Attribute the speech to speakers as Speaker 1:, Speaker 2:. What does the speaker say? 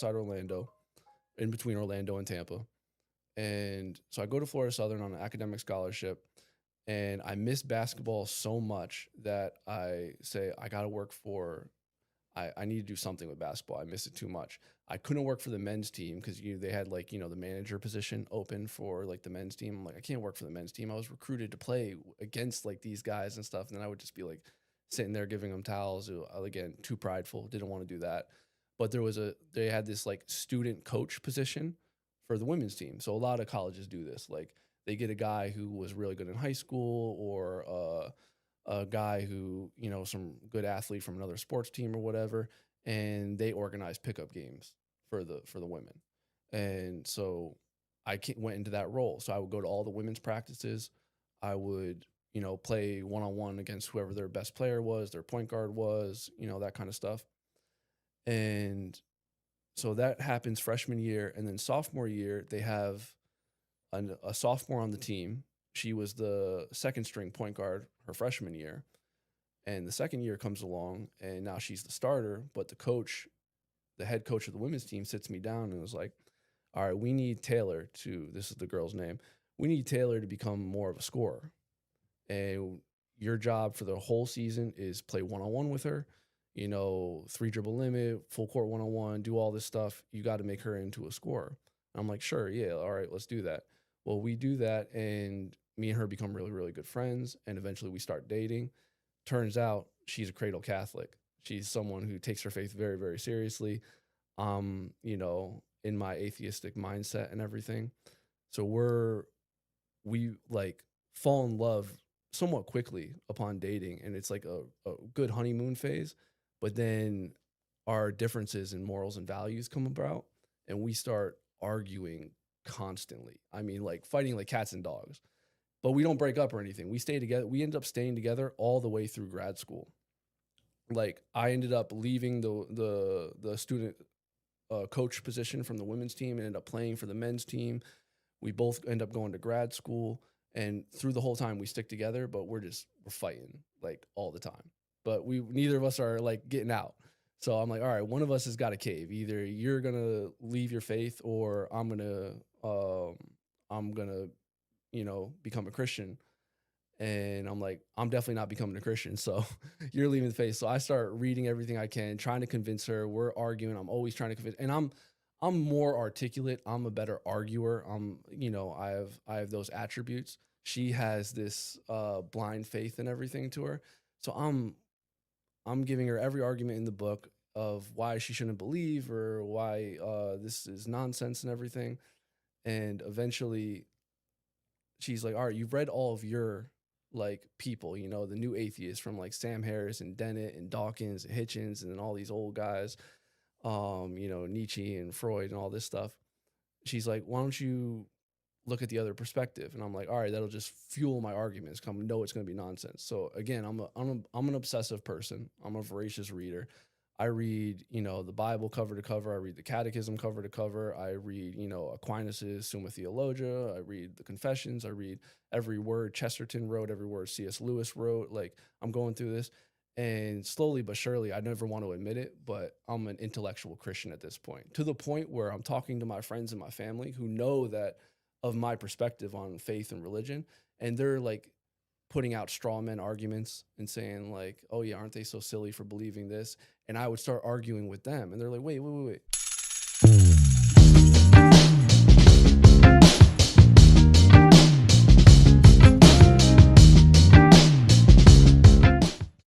Speaker 1: outside Orlando, in between Orlando and Tampa. And so I go to Florida Southern on an academic scholarship, and I miss basketball so much that I say I got to work for. I need to do something with basketball. I miss it too much. I couldn't work for the men's team because they had like the manager position open for like the men's team. I'm like, I can't work for the men's team. I was recruited to play against like these guys and stuff, and then I would just be like sitting there giving them towels. Again, too prideful. Didn't want to do that. But they had this like student coach position for the women's team. So a lot of colleges do this. Like they get a guy who was really good in high school, or a guy who, some good athlete from another sports team or whatever, and they organize pickup games for the women. And so went into that role. So I would go to all the women's practices. I would, play one on one against whoever their best player was, their point guard was, that kind of stuff. And so that happens freshman year, and then sophomore year they have a sophomore on the team. She was the second string point guard her freshman year. And the second year comes along, and now she's the starter. But the head coach of the women's team, sits me down and was like, all right, we need Taylor this is the girl's name, we need Taylor to become more of a scorer. And your job for the whole season is play one-on-one with her, 3 dribble limit, full court one-on-one, do all this stuff. You got to make her into a scorer. I'm like, sure, yeah, all right, let's do that. Well, we do that, and me and her become really, really good friends, and eventually we start dating. Turns out she's a cradle Catholic. She's someone who takes her faith very, very seriously. In my atheistic mindset and everything. So we like fall in love somewhat quickly upon dating, and it's like a good honeymoon phase. But then our differences in morals and values come about, and we start arguing constantly. I mean, like fighting like cats and dogs. But we don't break up or anything. We stay together. We end up staying together all the way through grad school. Like I ended up leaving the student coach position from the women's team and ended up playing for the men's team. We both end up going to grad school, and through the whole time we stick together, but we're fighting like all the time. But neither of us are like getting out. So I'm like, all right, one of us has got to cave. Either you're gonna leave your faith, or I'm gonna become a Christian. And I'm like, I'm definitely not becoming a Christian. So you're leaving the faith. So I start reading everything I can, trying to convince her. We're arguing. I'm always trying to convince, and I'm more articulate. I'm a better arguer. I have those attributes. She has this blind faith and everything to her. So I'm giving her every argument in the book of why she shouldn't believe, or why this is nonsense and everything. And eventually she's like, all right, you've read all of your like people, the new atheists from like Sam Harris and Dennett and Dawkins and Hitchens and all these old guys, Nietzsche and Freud and all this stuff. She's like, why don't you look at the other perspective? And I'm like, all right, that'll just fuel my arguments. Know it's going to be nonsense. So again, I'm an obsessive person. I'm a voracious reader. I read, the Bible cover to cover. I read the Catechism cover to cover. I read, Aquinas's Summa Theologia. I read the Confessions. I read every word Chesterton wrote, every word C.S. Lewis wrote. Like, I'm going through this. And slowly but surely, I never want to admit it, but I'm an intellectual Christian at this point, to the point where I'm talking to my friends and my family who know that of my perspective on faith and religion. And they're like putting out straw man arguments and saying like, oh yeah, aren't they so silly for believing this? And I would start arguing with them, and they're like, wait.